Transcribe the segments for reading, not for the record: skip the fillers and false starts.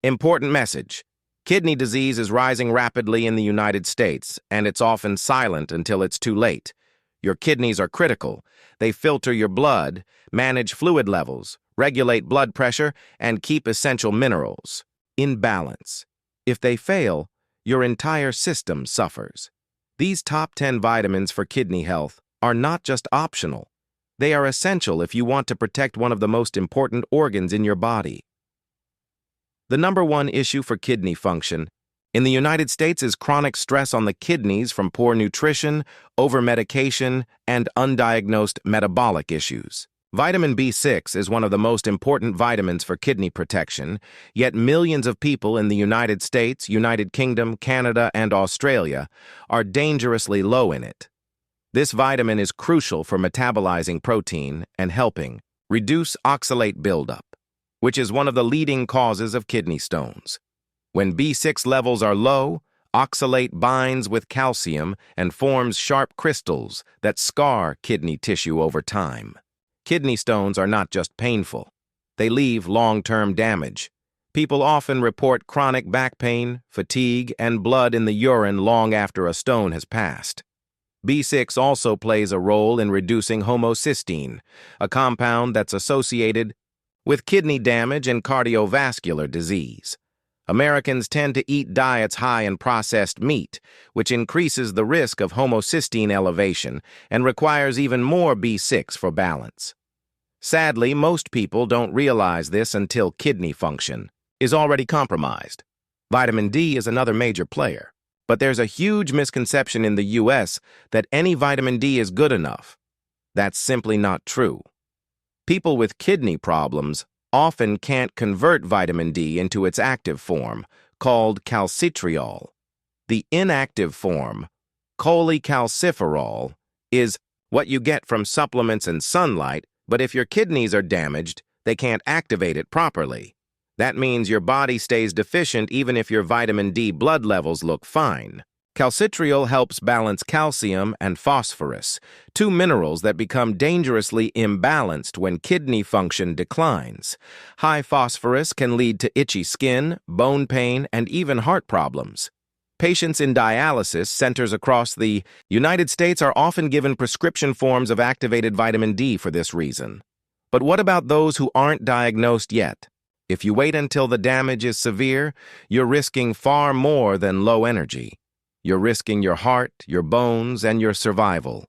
Important message. Kidney disease is rising rapidly in the United States, and it's often silent until it's too late. Your kidneys are critical. They filter your blood, manage fluid levels, regulate blood pressure, and keep essential minerals in balance. If they fail, your entire system suffers. These top 10 vitamins for kidney health are not just optional. They are essential if you want to protect one of the most important organs in your body. The number one issue for kidney function in the United States is chronic stress on the kidneys from poor nutrition, over-medication, and undiagnosed metabolic issues. Vitamin B6 is one of the most important vitamins for kidney protection, yet millions of people in the United States, United Kingdom, Canada, and Australia are dangerously low in it. This vitamin is crucial for metabolizing protein and helping reduce oxalate buildup, which is one of the leading causes of kidney stones. When B6 levels are low, oxalate binds with calcium and forms sharp crystals that scar kidney tissue over time. Kidney stones are not just painful. They leave long-term damage. People often report chronic back pain, fatigue, and blood in the urine long after a stone has passed. B6 also plays a role in reducing homocysteine, a compound that's associated with kidney damage and cardiovascular disease. Americans tend to eat diets high in processed meat, which increases the risk of homocysteine elevation and requires even more B6 for balance. Sadly, most people don't realize this until kidney function is already compromised. Vitamin D is another major player, but there's a huge misconception in the U.S. that any vitamin D is good enough. That's simply not true. People with kidney problems often can't convert vitamin D into its active form, called calcitriol. The inactive form, cholecalciferol, is what you get from supplements and sunlight, but if your kidneys are damaged, they can't activate it properly. That means your body stays deficient even if your vitamin D blood levels look fine. Calcitriol helps balance calcium and phosphorus, two minerals that become dangerously imbalanced when kidney function declines. High phosphorus can lead to itchy skin, bone pain, and even heart problems. Patients in dialysis centers across the United States are often given prescription forms of activated vitamin D for this reason. But what about those who aren't diagnosed yet? If you wait until the damage is severe, you're risking far more than low energy. You're risking your heart, your bones, and your survival.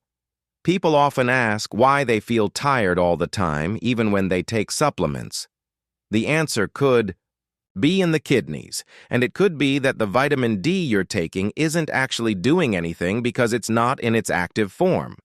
People often ask why they feel tired all the time, even when they take supplements. The answer could be in the kidneys, and it could be that the vitamin D you're taking isn't actually doing anything because it's not in its active form.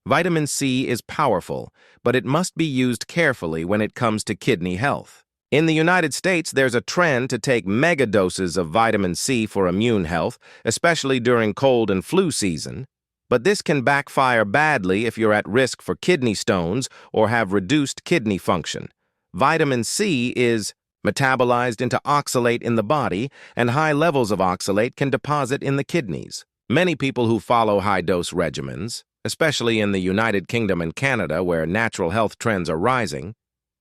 Vitamin C is powerful, but it must be used carefully when it comes to kidney health. In the United States, there's a trend to take mega doses of vitamin C for immune health, especially during cold and flu season. But this can backfire badly if you're at risk for kidney stones or have reduced kidney function. Vitamin C is metabolized into oxalate in the body, and high levels of oxalate can deposit in the kidneys. Many people who follow high-dose regimens, especially in the United Kingdom and Canada where natural health trends are rising,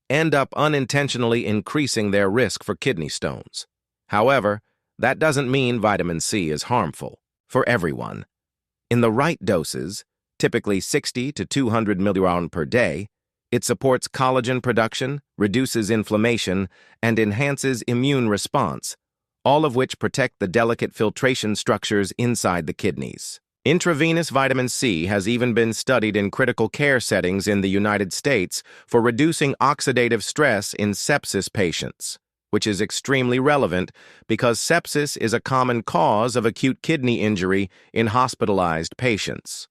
end up unintentionally increasing their risk for kidney stones. However, that doesn't mean vitamin C is harmful for everyone. In the right doses, typically 60 to 200 milligrams per day, it supports collagen production, reduces inflammation, and enhances immune response, all of which protect the delicate filtration structures inside the kidneys. Intravenous vitamin C has even been studied in critical care settings in the United States for reducing oxidative stress in sepsis patients, which is extremely relevant because sepsis is a common cause of acute kidney injury in hospitalized patients.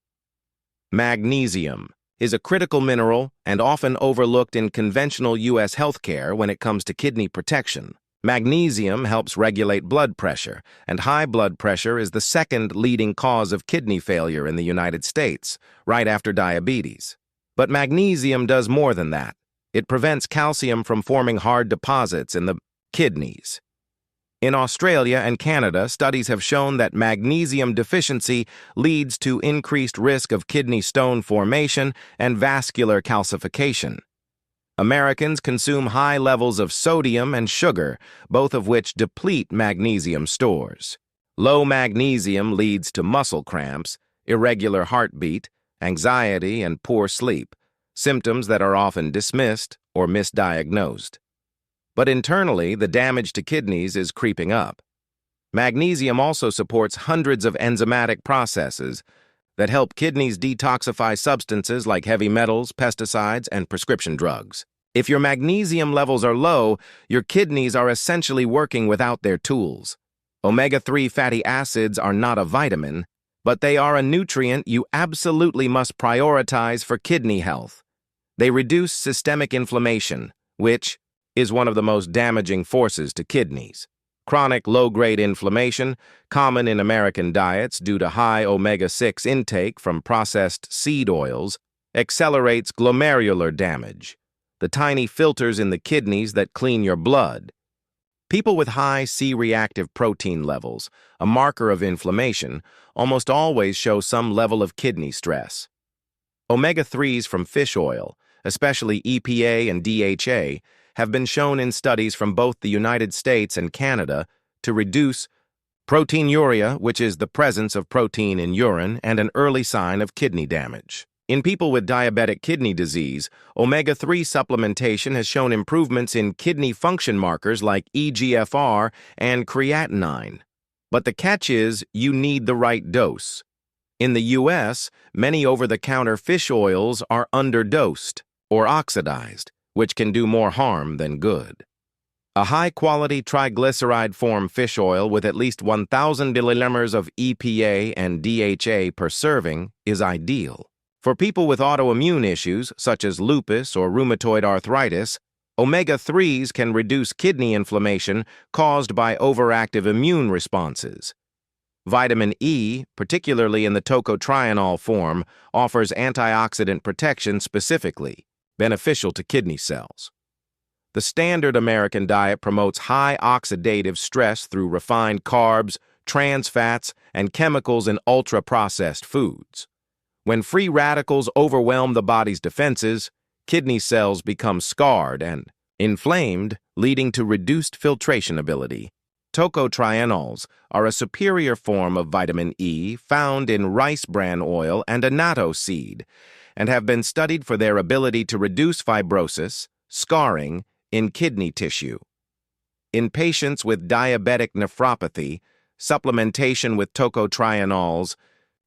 Magnesium is a critical mineral and often overlooked in conventional U.S. healthcare when it comes to kidney protection. Magnesium helps regulate blood pressure, and high blood pressure is the second leading cause of kidney failure in the United States, right after diabetes. But magnesium does more than that. It prevents calcium from forming hard deposits in the kidneys. In Australia and Canada, studies have shown that magnesium deficiency leads to increased risk of kidney stone formation and vascular calcification. Americans consume high levels of sodium and sugar, both of which deplete magnesium stores. Low magnesium leads to muscle cramps, irregular heartbeat, anxiety, and poor sleep, symptoms that are often dismissed or misdiagnosed. But internally, the damage to kidneys is creeping up. Magnesium also supports hundreds of enzymatic processes that help kidneys detoxify substances like heavy metals, pesticides, and prescription drugs. If your magnesium levels are low, your kidneys are essentially working without their tools. Omega-3 fatty acids are not a vitamin, but they are a nutrient you absolutely must prioritize for kidney health. They reduce systemic inflammation, which is one of the most damaging forces to kidneys. Chronic low-grade inflammation, common in American diets due to high omega-6 intake from processed seed oils, accelerates glomerular damage, the tiny filters in the kidneys that clean your blood. People with high C-reactive protein levels, a marker of inflammation, almost always show some level of kidney stress. Omega-3s from fish oil, especially EPA and DHA, have been shown in studies from both the United States and Canada to reduce proteinuria, which is the presence of protein in urine and an early sign of kidney damage. In people with diabetic kidney disease, omega-3 supplementation has shown improvements in kidney function markers like eGFR and creatinine. But the catch is, you need the right dose. In the U.S., many over-the-counter fish oils are underdosed or oxidized, which can do more harm than good. A high-quality triglyceride-form fish oil with at least 1,000 milliliters of EPA and DHA per serving is ideal. For people with autoimmune issues, such as lupus or rheumatoid arthritis, omega-3s can reduce kidney inflammation caused by overactive immune responses. Vitamin E, particularly in the tocotrienol form, offers antioxidant protection specifically, beneficial to kidney cells. The standard American diet promotes high oxidative stress through refined carbs, trans fats, and chemicals in ultra-processed foods. When free radicals overwhelm the body's defenses, kidney cells become scarred and inflamed, leading to reduced filtration ability. Tocotrienols are a superior form of vitamin E found in rice bran oil and annatto seed, and have been studied for their ability to reduce fibrosis, scarring, in kidney tissue. In patients with diabetic nephropathy, supplementation with tocotrienols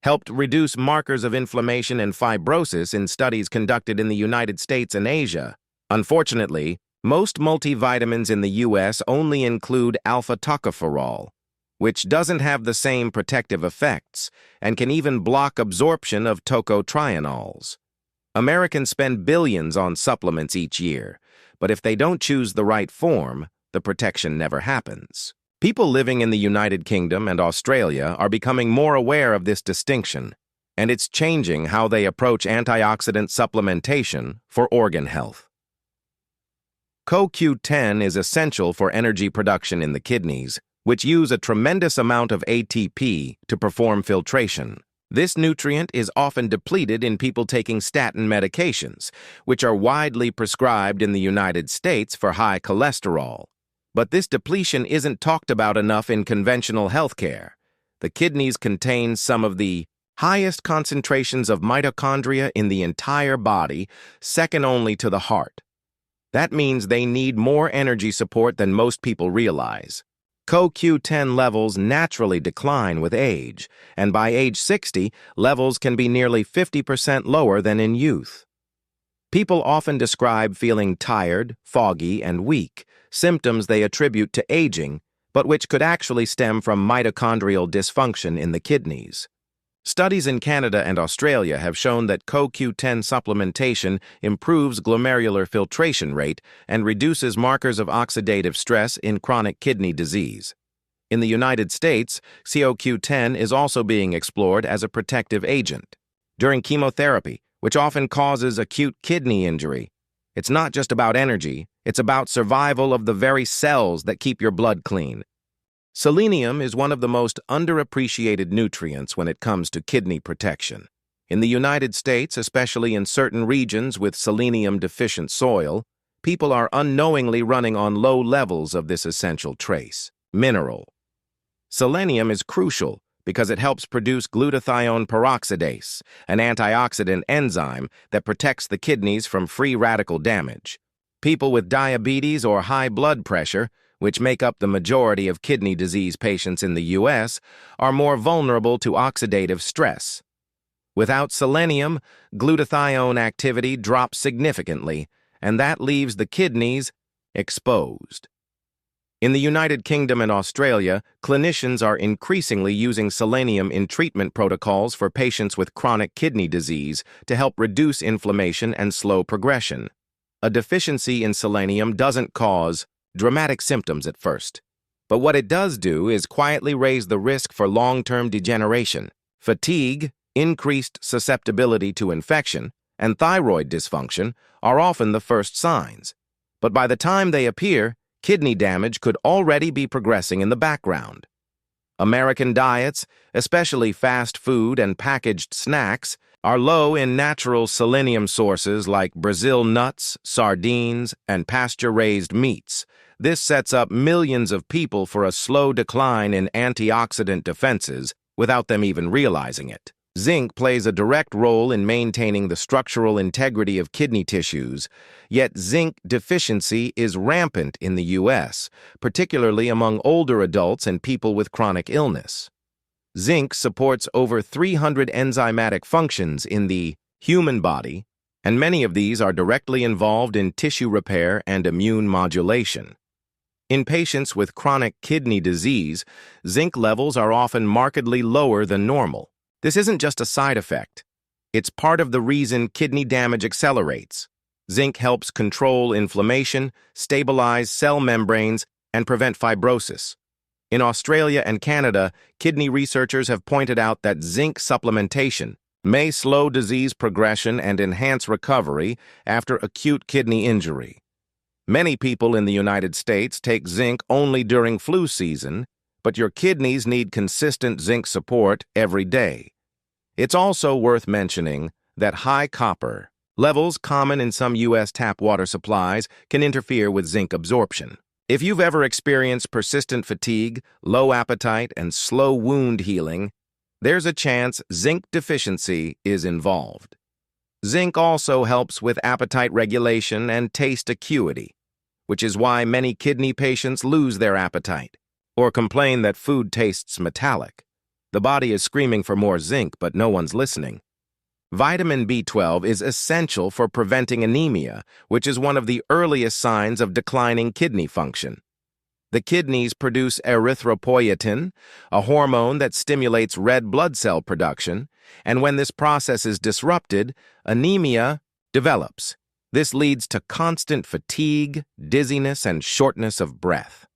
helped reduce markers of inflammation and fibrosis in studies conducted in the United States and Asia. Unfortunately, most multivitamins in the U.S. only include alpha-tocopherol, which doesn't have the same protective effects and can even block absorption of tocotrienols. Americans spend billions on supplements each year, but if they don't choose the right form, the protection never happens. People living in the United Kingdom and Australia are becoming more aware of this distinction, and it's changing how they approach antioxidant supplementation for organ health. CoQ10 is essential for energy production in the kidneys, which use a tremendous amount of ATP to perform filtration. This nutrient is often depleted in people taking statin medications, which are widely prescribed in the United States for high cholesterol. But this depletion isn't talked about enough in conventional healthcare. The kidneys contain some of the highest concentrations of mitochondria in the entire body, second only to the heart. That means they need more energy support than most people realize. CoQ10 levels naturally decline with age, and by age 60, levels can be nearly 50% lower than in youth. People often describe feeling tired, foggy, and weak, symptoms they attribute to aging, but which could actually stem from mitochondrial dysfunction in the kidneys. Studies in Canada and Australia have shown that CoQ10 supplementation improves glomerular filtration rate and reduces markers of oxidative stress in chronic kidney disease. In the United States, CoQ10 is also being explored as a protective agent. During chemotherapy, which often causes acute kidney injury, it's not just about energy, it's about survival of the very cells that keep your blood clean. Selenium is one of the most underappreciated nutrients when it comes to kidney protection. In the United States, especially in certain regions with selenium-deficient soil, people are unknowingly running on low levels of this essential trace, mineral. Selenium is crucial because it helps produce glutathione peroxidase, an antioxidant enzyme that protects the kidneys from free radical damage. People with diabetes or high blood pressure, which make up the majority of kidney disease patients in the U.S., are more vulnerable to oxidative stress. Without selenium, glutathione activity drops significantly, and that leaves the kidneys exposed. In the United Kingdom and Australia, clinicians are increasingly using selenium in treatment protocols for patients with chronic kidney disease to help reduce inflammation and slow progression. A deficiency in selenium doesn't cause dramatic symptoms at first, but what it does do is quietly raise the risk for long-term degeneration. Fatigue, increased susceptibility to infection, and thyroid dysfunction are often the first signs, but by the time they appear, kidney damage could already be progressing in the background. American diets, especially fast food and packaged snacks, are low in natural selenium sources like Brazil nuts, sardines, and pasture-raised meats. This sets up millions of people for a slow decline in antioxidant defenses without them even realizing it. Zinc plays a direct role in maintaining the structural integrity of kidney tissues, yet zinc deficiency is rampant in the U.S., particularly among older adults and people with chronic illness. Zinc supports over 300 enzymatic functions in the human body, and many of these are directly involved in tissue repair and immune modulation. In patients with chronic kidney disease, zinc levels are often markedly lower than normal. This isn't just a side effect. It's part of the reason kidney damage accelerates. Zinc helps control inflammation, stabilize cell membranes, and prevent fibrosis. In Australia and Canada, kidney researchers have pointed out that zinc supplementation may slow disease progression and enhance recovery after acute kidney injury. Many people in the United States take zinc only during flu season, but your kidneys need consistent zinc support every day. It's also worth mentioning that high copper levels common in some U.S. tap water supplies can interfere with zinc absorption. If you've ever experienced persistent fatigue, low appetite, and slow wound healing, there's a chance zinc deficiency is involved. Zinc also helps with appetite regulation and taste acuity, which is why many kidney patients lose their appetite or complain that food tastes metallic. The body is screaming for more zinc, but no one's listening. Vitamin B12 is essential for preventing anemia, which is one of the earliest signs of declining kidney function. The kidneys produce erythropoietin, a hormone that stimulates red blood cell production, and when this process is disrupted, anemia develops. This leads to constant fatigue, dizziness, and shortness of breath.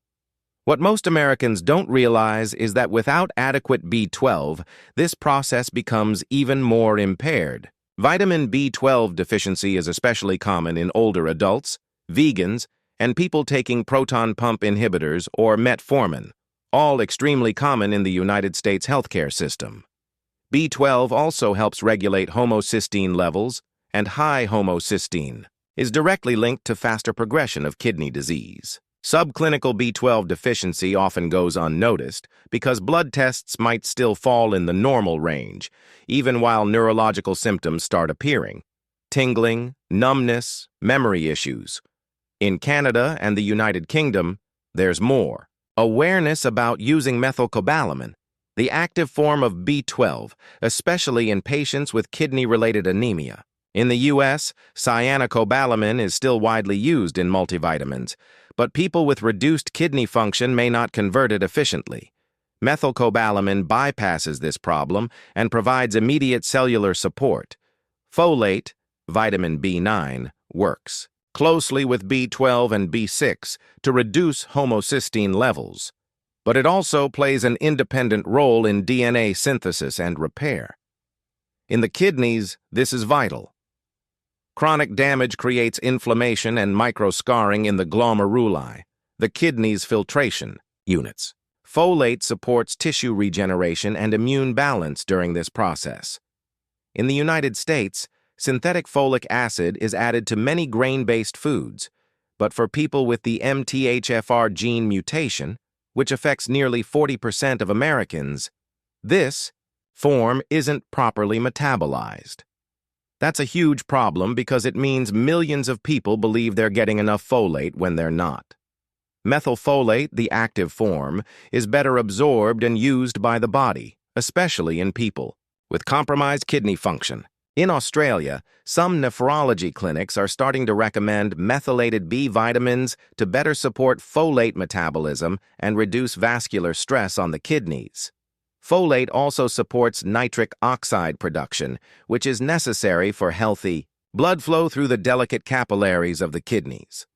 What most Americans don't realize is that without adequate B12, this process becomes even more impaired. Vitamin B12 deficiency is especially common in older adults, vegans, and people taking proton pump inhibitors or metformin, all extremely common in the United States healthcare system. B12 also helps regulate homocysteine levels, and high homocysteine is directly linked to faster progression of kidney disease. Subclinical B12 deficiency often goes unnoticed because blood tests might still fall in the normal range, even while neurological symptoms start appearing. Tingling, numbness, memory issues. In Canada and the United Kingdom, there's more. Awareness about using methylcobalamin, the active form of B12, especially in patients with kidney-related anemia. In the U.S., cyanocobalamin is still widely used in multivitamins, but people with reduced kidney function may not convert it efficiently. Methylcobalamin bypasses this problem and provides immediate cellular support. Folate, vitamin B9, works closely with B12 and B6 to reduce homocysteine levels, but it also plays an independent role in DNA synthesis and repair. In the kidneys, this is vital. Chronic damage creates inflammation and microscarring in the glomeruli, the kidney's filtration units. Folate supports tissue regeneration and immune balance during this process. In the United States, synthetic folic acid is added to many grain-based foods, but for people with the MTHFR gene mutation, which affects nearly 40% of Americans, this form isn't properly metabolized. That's a huge problem because it means millions of people believe they're getting enough folate when they're not. Methylfolate, the active form, is better absorbed and used by the body, especially in people with compromised kidney function. In Australia, some nephrology clinics are starting to recommend methylated B vitamins to better support folate metabolism and reduce vascular stress on the kidneys. Folate also supports nitric oxide production, which is necessary for healthy blood flow through the delicate capillaries of the kidneys.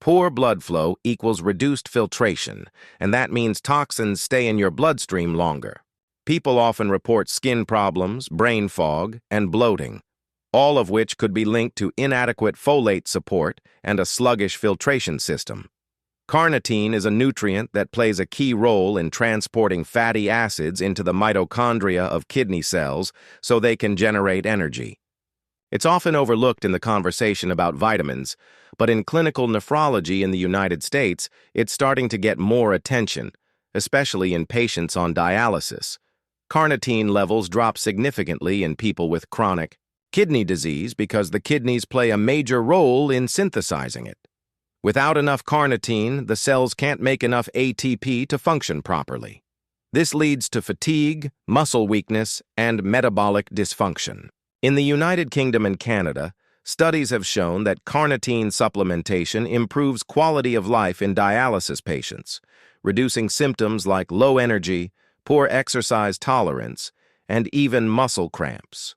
Poor blood flow equals reduced filtration, and that means toxins stay in your bloodstream longer. People often report skin problems, brain fog, and bloating, all of which could be linked to inadequate folate support and a sluggish filtration system. Carnitine is a nutrient that plays a key role in transporting fatty acids into the mitochondria of kidney cells so they can generate energy. It's often overlooked in the conversation about vitamins, but in clinical nephrology in the United States, it's starting to get more attention, especially in patients on dialysis. Carnitine levels drop significantly in people with chronic kidney disease because the kidneys play a major role in synthesizing it. Without enough carnitine, the cells can't make enough ATP to function properly. This leads to fatigue, muscle weakness, and metabolic dysfunction. In the United Kingdom and Canada, studies have shown that carnitine supplementation improves quality of life in dialysis patients, reducing symptoms like low energy, poor exercise tolerance, and even muscle cramps.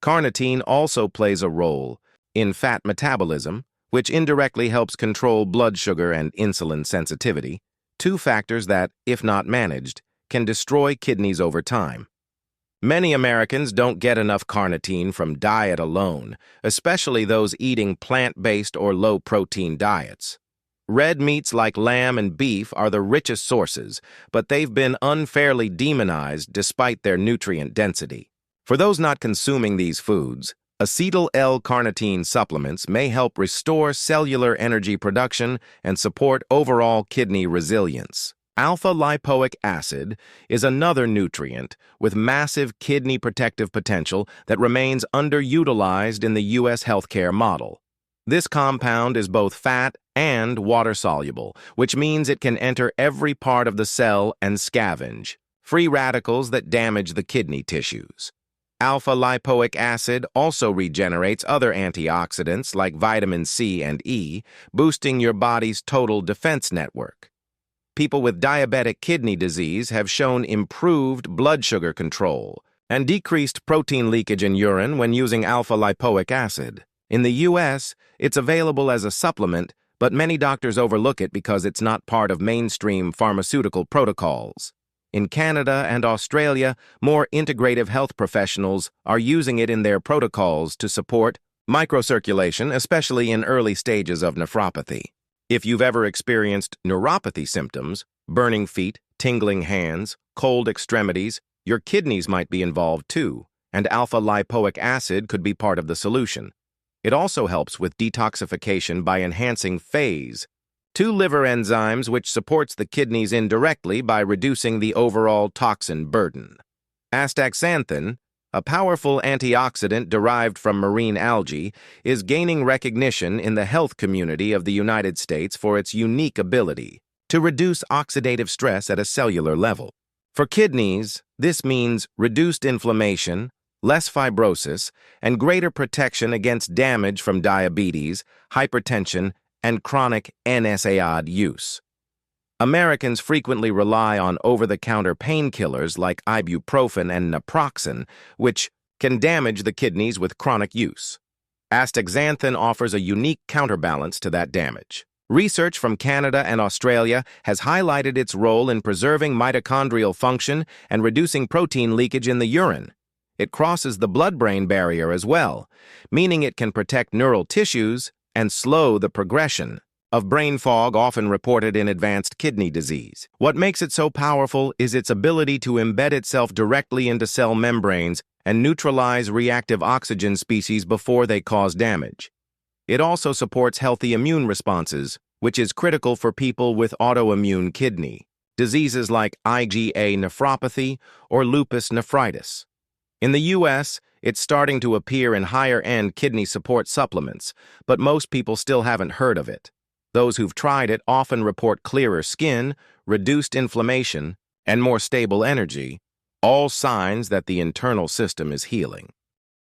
Carnitine also plays a role in fat metabolism, which indirectly helps control blood sugar and insulin sensitivity, two factors that, if not managed, can destroy kidneys over time. Many Americans don't get enough carnitine from diet alone, especially those eating plant-based or low-protein diets. Red meats like lamb and beef are the richest sources, but they've been unfairly demonized despite their nutrient density. For those not consuming these foods, acetyl L-carnitine supplements may help restore cellular energy production and support overall kidney resilience. Alpha-lipoic acid is another nutrient with massive kidney protective potential that remains underutilized in the U.S. healthcare model. This compound is both fat and water-soluble, which means it can enter every part of the cell and scavenge free radicals that damage the kidney tissues. Alpha-lipoic acid also regenerates other antioxidants like vitamin C and E, boosting your body's total defense network. People with diabetic kidney disease have shown improved blood sugar control and decreased protein leakage in urine when using alpha-lipoic acid. In the U.S., it's available as a supplement, but many doctors overlook it because it's not part of mainstream pharmaceutical protocols. In Canada and Australia, more integrative health professionals are using it in their protocols to support microcirculation, especially in early stages of nephropathy. If you've ever experienced neuropathy symptoms, burning feet, tingling hands, cold extremities, your kidneys might be involved too, and alpha-lipoic acid could be part of the solution. It also helps with detoxification by enhancing phase, two liver enzymes which supports the kidneys indirectly by reducing the overall toxin burden. Astaxanthin, a powerful antioxidant derived from marine algae, is gaining recognition in the health community of the United States for its unique ability to reduce oxidative stress at a cellular level. For kidneys, this means reduced inflammation, less fibrosis, and greater protection against damage from diabetes, hypertension, and chronic NSAID use. Americans frequently rely on over-the-counter painkillers like ibuprofen and naproxen, which can damage the kidneys with chronic use. Astaxanthin offers a unique counterbalance to that damage. Research from Canada and Australia has highlighted its role in preserving mitochondrial function and reducing protein leakage in the urine. It crosses the blood-brain barrier as well, meaning it can protect neural tissues and slow the progression of brain fog often reported in advanced kidney disease. What makes it so powerful is its ability to embed itself directly into cell membranes and neutralize reactive oxygen species before they cause damage. It also supports healthy immune responses, which is critical for people with autoimmune kidney diseases like IgA nephropathy or lupus nephritis. In the U.S., it's starting to appear in higher-end kidney support supplements, but most people still haven't heard of it. Those who've tried it often report clearer skin, reduced inflammation, and more stable energy, all signs that the internal system is healing.